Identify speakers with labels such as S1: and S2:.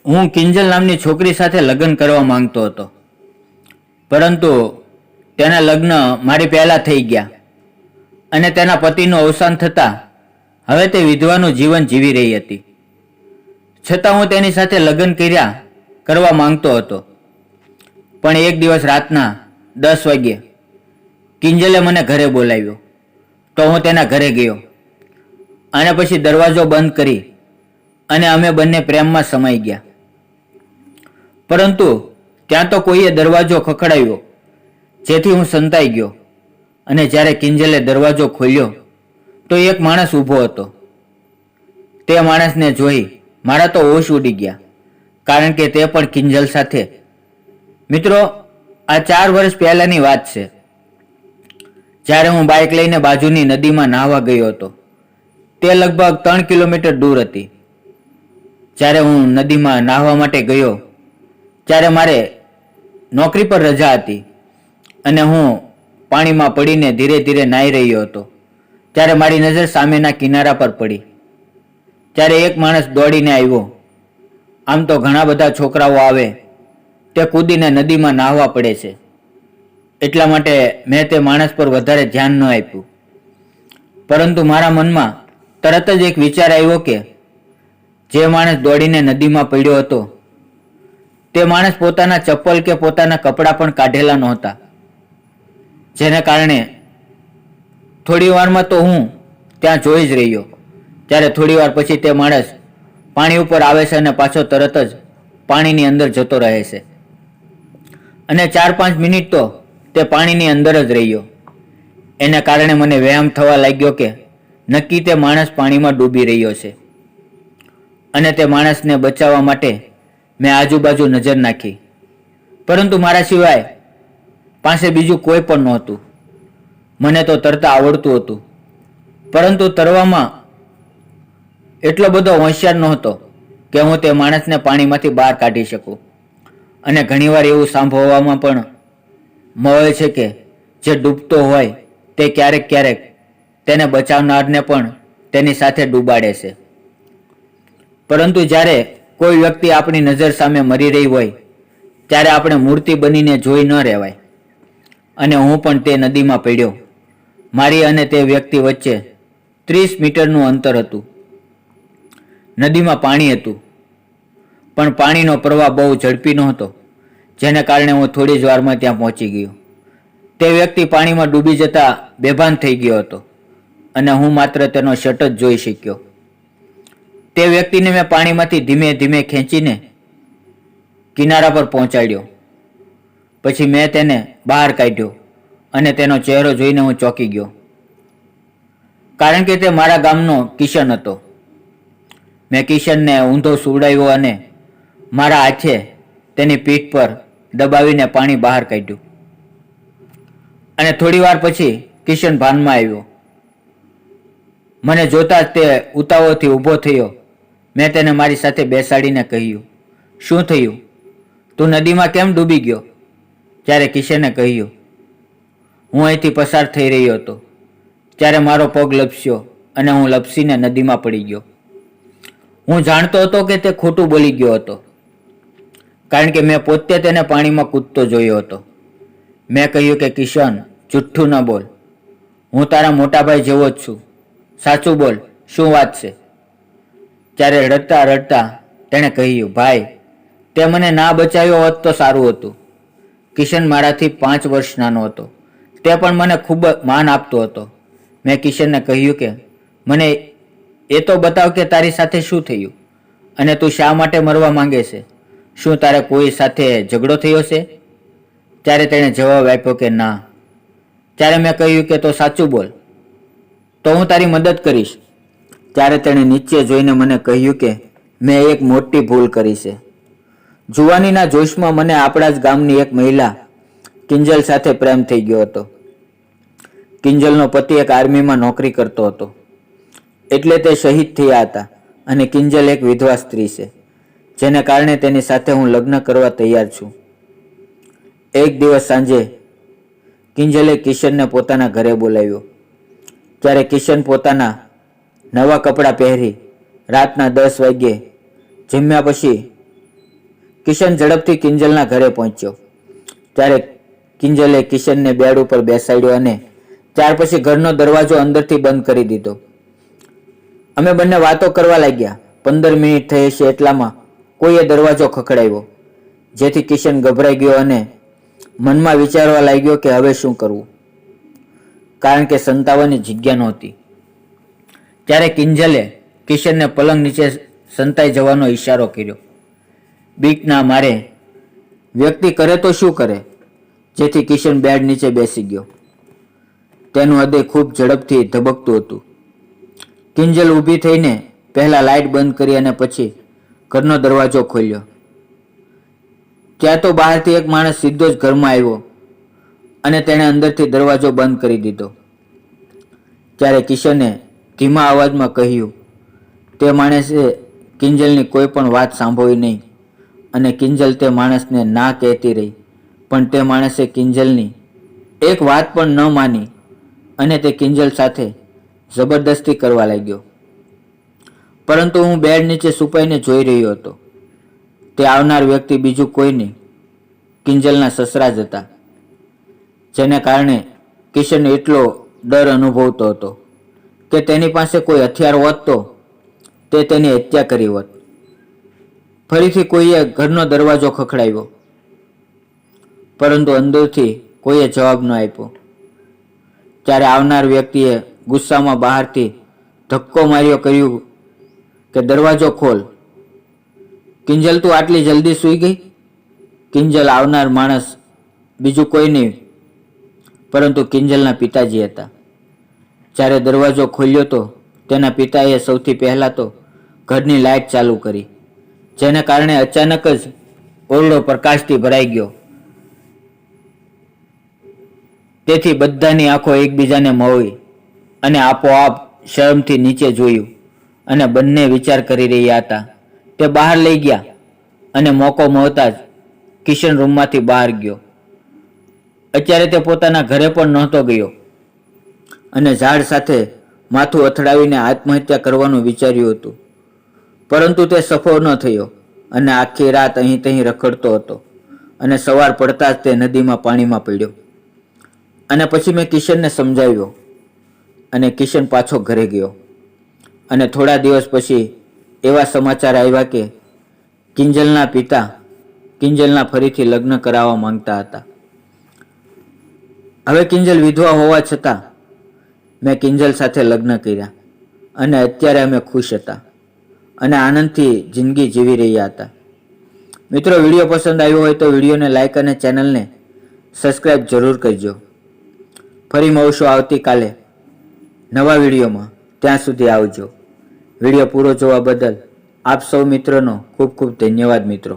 S1: હું કિંજલ નામની છોકરી સાથે લગ્ન કરવા માંગતો હતો, પરંતુ તેના લગ્ન મારી પહેલા થઈ ગયા અને તેના પતિનું અવસાન થતાં હવે તે વિધવાનું જીવન જીવી રહી હતી. છતાં હું તેની સાથે લગ્ન કરવા માંગતો હતો. પણ એક દિવસ રાતના 10 વાગ્યે કિંજલે મને ઘરે બોલાવ્યો, તો હું તેના ઘરે ગયો અને પછી દરવાજો બંધ કરી અને અમે બંને પ્રેમમાં સમાઈ ગયા. પરંતુ ત્યાં તો કોઈએ દરવાજો ખખડાવ્યો, જેથી હું સંતાઈ ગયો અને જ્યારે કિંજલે દરવાજો ખોલ્યો તો એક માણસ ઊભો હતો. તે માણસને જોઈ મારા તો હોશ ઉડી ગયા, કારણ કે તે પણ કિંજલ સાથે. મિત્રો, આ 4 વર્ષ પહેલાની વાત છે, જ્યારે હું બાઇક લઈને બાજુની નદીમાં નાહવા ગયો હતો. તે લગભગ 3 કિલોમીટર દૂર હતી. જ્યારે હું નદીમાં નાહવા માટે ગયો ત્યારે મારે નોકરી પર રજા હતી અને હું પાણીમાં પડીને ધીરે ધીરે નાહી રહ્યો હતો. ત્યારે મારી નજર સામેના કિનારા પર પડી. ત્યારે એક માણસ દોડીને આવ્યો. આમ તો ઘણા બધા છોકરાઓ આવે તે કૂદીને નદીમાં નાહવા પડે છે, એટલા માટે મેં તે માણસ પર વધારે ધ્યાન ન આપ્યું. પરંતુ મારા મનમાં તરત જ એક વિચાર આવ્યો કે જે માણસ દોડીને નદીમાં પડ્યો હતો તે માણસ પોતાના ચપ્પલ કે પોતાના કપડાં પણ કાઢેલા નહોતા, જેને કારણે થોડી વારમાં તો હું ત્યાં જોઈ જ રહ્યો. ત્યારે થોડી વાર પછી તે માણસ પાણી ઉપર આવે છે અને પાછો તરત જ પાણીની અંદર જતો રહે છે અને 4-5 મિનિટ તો તે પાણીની અંદર જ રહ્યો. એને કારણે મને વહેમ થવા લાગ્યો કે નક્કી તે માણસ પાણીમાં ડૂબી રહ્યો છે અને તે માણસને બચાવવા માટે મેં આજુબાજુ નજર નાખી, પરંતુ મારા સિવાય પાસે બીજું કોઈ પણ નહોતું. મને તો તરતા આવડતું હતું, પરંતુ તરવામાં એટલો બધો હોશિયાર નહોતો કે હું તે માણસને પાણીમાંથી બહાર કાઢી શકું. અને ઘણીવાર એવું સાંભળવામાં પણ મળે છે કે જે ડૂબતો હોય તે ક્યારેક ક્યારેક તેને બચાવનારને પણ તેની સાથે ડૂબાડે છે. પરંતુ જ્યારે કોઈ વ્યક્તિ આપણી નજર સામે મરી રહી હોય ત્યારે આપણે મૂર્તિ બનીને જોઈ ન રહેવાય. અને હું પણ તે નદીમાં પડ્યો. મારી અને તે વ્યક્તિ વચ્ચે 30 મીટરનું અંતર હતું. નદીમાં પાણી હતું, પણ પાણીનો પ્રવાહ બહુ ઝડપી નહોતો, જેને કારણે હું થોડી જ વારમાં ત્યાં પહોંચી ગયો. તે વ્યક્તિ પાણીમાં ડૂબી જતા બેભાન થઈ ગયો હતો અને હું માત્ર તેનો શટ જ જોઈ શક્યો. તે વ્યક્તિને મેં પાણીમાંથી ધીમે ધીમે ખેંચીને કિનારા પર પહોંચાડ્યો. પછી મેં તેને બહાર કાઢ્યો અને તેનો ચહેરો જોઈને હું ચોંકી ગયો, કારણ કે તે મારા ગામનો કિશન હતો. મેં કિશનને ઊંધો સુવડાવ્યો અને મારા હાથે તેની પીઠ પર દબાવીને પાણી બહાર કાઢ્યું. અને થોડી વાર પછી કિશન ભાનમાં આવ્યો. મને જોતા જ તે ઉતાવળથી ઊભો થયો. મેં તેને મારી સાથે બેસાડીને કહ્યું, શું થયું? તું નદીમાં કેમ ડૂબી ગયો? ત્યારે કિશને કહ્યું, હું અહીંથી પસાર થઈ રહ્યો હતો ત્યારે મારો પગ લપસ્યો અને હું લપસીને નદીમાં પડી ગયો. હું જાણતો હતો કે તે ખોટું બોલી ગયો હતો, કારણ કે મેં પોતે તેને પાણીમાં કૂદતો જોયો હતો. મેં કહ્યું કે કિશન, જુઠ્ઠું ન બોલ, હું તારા મોટા ભાઈ જેવો જ છું, સાચું બોલ, શું વાત છે? ત્યારે રડતા રડતા તેણે કહ્યું, ભાઈ, તે મને ના બચાવ્યો હોત તો સારું હતું. કિશન મારાથી 5 વર્ષ નાનો હતો. તે પણ મને ખૂબ માન આપતો હતો. મેં કિશનને કહ્યું કે મને એ તો બતાવ કે તારી સાથે શું થયું અને તું શા માટે મરવા માંગે છે? શું તારે કોઈ સાથે ઝઘડો થયો છે? ત્યારે તેણે જવાબ આપ્યો કે ના. ત્યારે મેં કહ્યું કે તો સાચું બોલ, તો હું તારી મદદ કરીશ. ત્યારે તેણે નીચે જોઈને મને કહ્યું કે મેં એક મોટી ભૂલ કરી છે. જુવાનીના જોશમાં મને આપણા જ ગામની એક મહિલા કિંજલ સાથે પ્રેમ થઈ ગયો હતો. કિંજલનો પતિ એક આર્મીમાં નોકરી કરતો હતો, એટલે તે શહીદ થયા હતા અને કિંજલ એક વિધવા સ્ત્રી છે, જેને કારણે તેની સાથે હું લગ્ન કરવા તૈયાર છું. એક દિવસ સાંજે કિંજલે કિશનને પોતાના ઘરે બોલાવ્યો. ત્યારે કિશન પોતાના નવા કપડાં પહેરી રાતના 10 વાગ્યે જમ્યા પછી કિશન ઝડપથી કિંજલના ઘરે પહોંચ્યો. ત્યારે કિંજલે કિશનને બેડ ઉપર બેસાડ્યો અને ત્યાર પછી ઘરનો દરવાજો અંદરથી બંધ કરી દીધો. અમે બંને વાતો કરવા લાગ્યા. 15 મિનિટ થઈ હશે એટલામાં કોઈએ દરવાજો ખખડાવ્યો, જેથી કિશન ગભરાઈ ગયો અને મનમાં વિચારવા લાગ્યો કે હવે શું કરવું, કારણ કે સંતાવાની જગ્યા નહોતી. ત્યારે કિંજલે કિશનને પલંગ નીચે સંતાઈ જવાનો ઈશારો કર્યો. બીક ના મારે વ્યક્તિ કરે તો શું કરે, જેથી કિશન બેડ નીચે બેસી ગયો. તેનું હૃદય ખૂબ ઝડપથી ધબકતું હતું. કિંજલ ઊભી થઈને પહેલા લાઇટ બંધ કરી અને પછી ઘરનો દરવાજો ખોલ્યો. ત્યાં તો બહારથી એક માણસ સીધો જ ઘરમાં આવ્યો અને તેણે અંદરથી દરવાજો બંધ કરી દીધો. ત્યારે કિશને ધીમા અવાજમાં કહ્યું. તે માણસે કિંજલની કોઈ પણ વાત સાંભળી નહીં અને કિંજલ તે માણસને ના કહેતી રહી, પણ તે માણસે કિંજલની એક વાત પણ ન માની અને તે કિંજલ સાથે જબરદસ્તી કરવા લાગ્યો. પરંતુ હું બેડ નીચે છુપાઈને જોઈ રહ્યો હતો. તે આવનાર વ્યક્તિ બીજું કોઈ નહીં, કિંજલના સસરા જ હતા, જેને કારણે કિશન એટલો ડર અનુભવતો હતો કે તેની પાસે કોઈ હથિયાર હોત તો તે તેની હત્યા કરી હોત. ફરીથી કોઈએ ઘરનો દરવાજો ખખડાવ્યો, પરંતુ અંદરથી કોઈએ જવાબ ન આપ્યો. ત્યારે આવનાર વ્યક્તિએ ગુસ્સામાં બહારથી ધક્કો માર્યો, કહ્યું કે દરવાજો ખોલ. કિંજલ, તું આટલી જલ્દી સૂઈ ગઈ? કિંજલ આવનાર માણસ બીજું કોઈ નહીં પરંતુ કિંજલના પિતાજી હતા. જ્યારે દરવાજો ખોલ્યો તો તેના પિતાએ સૌથી પહેલાં તો ઘરની લાઇટ ચાલુ કરી, જેને કારણે અચાનક જ ઓરડો પ્રકાશથી ભરાઈ ગયો. તેથી બધાની આંખો એકબીજાને મળી અને આપોઆપ શરમથી નીચે જોયું અને બંને વિચાર કરી રહ્યા હતા. તે બહાર લઈ ગયા અને મોકો મળતા જ કિશન રૂમમાંથી બહાર ગયો. અત્યારે તે પોતાના ઘરે પણ નહોતો ગયો અને ઝાડ સાથે માથું અથડાવીને આત્મહત્યા કરવાનું વિચાર્યું હતું, પરંતુ તે સફળ ન થયો અને આખી રાત અહીં તહીં રખડતો હતો અને સવાર પડતા જ તે નદીમાં પાણીમાં પડ્યો. અને પછી મેં કિશનને સમજાવ્યો અને કિશન પાછો ઘરે ગયો. અને થોડા દિવસ પછી એવા સમાચાર આવ્યા કે કિંજલના પિતા કિંજલના ફરીથી લગ્ન કરાવવા માંગતા હતા. હવે કિંજલ વિધવા હોવા છતાં મેં કિંજલ સાથે લગ્ન કર્યા અને અત્યારે અમે ખુશ હતા અને આનંદથી જિંદગી જીવી રહ્યા હતા. મિત્રો, વિડીયો પસંદ આવ્યો હોય તો વિડીયોને લાઈક અને ચેનલને સબસ્ક્રાઈબ જરૂર કરજો. ફરી મળશું આવતીકાલે નવા વિડીયોમાં. ત્યાં સુધી આવજો. વિડીયો પૂરો જોવા બદલ આપ સૌ મિત્રોનો ખૂબ ખૂબ ધન્યવાદ મિત્રો.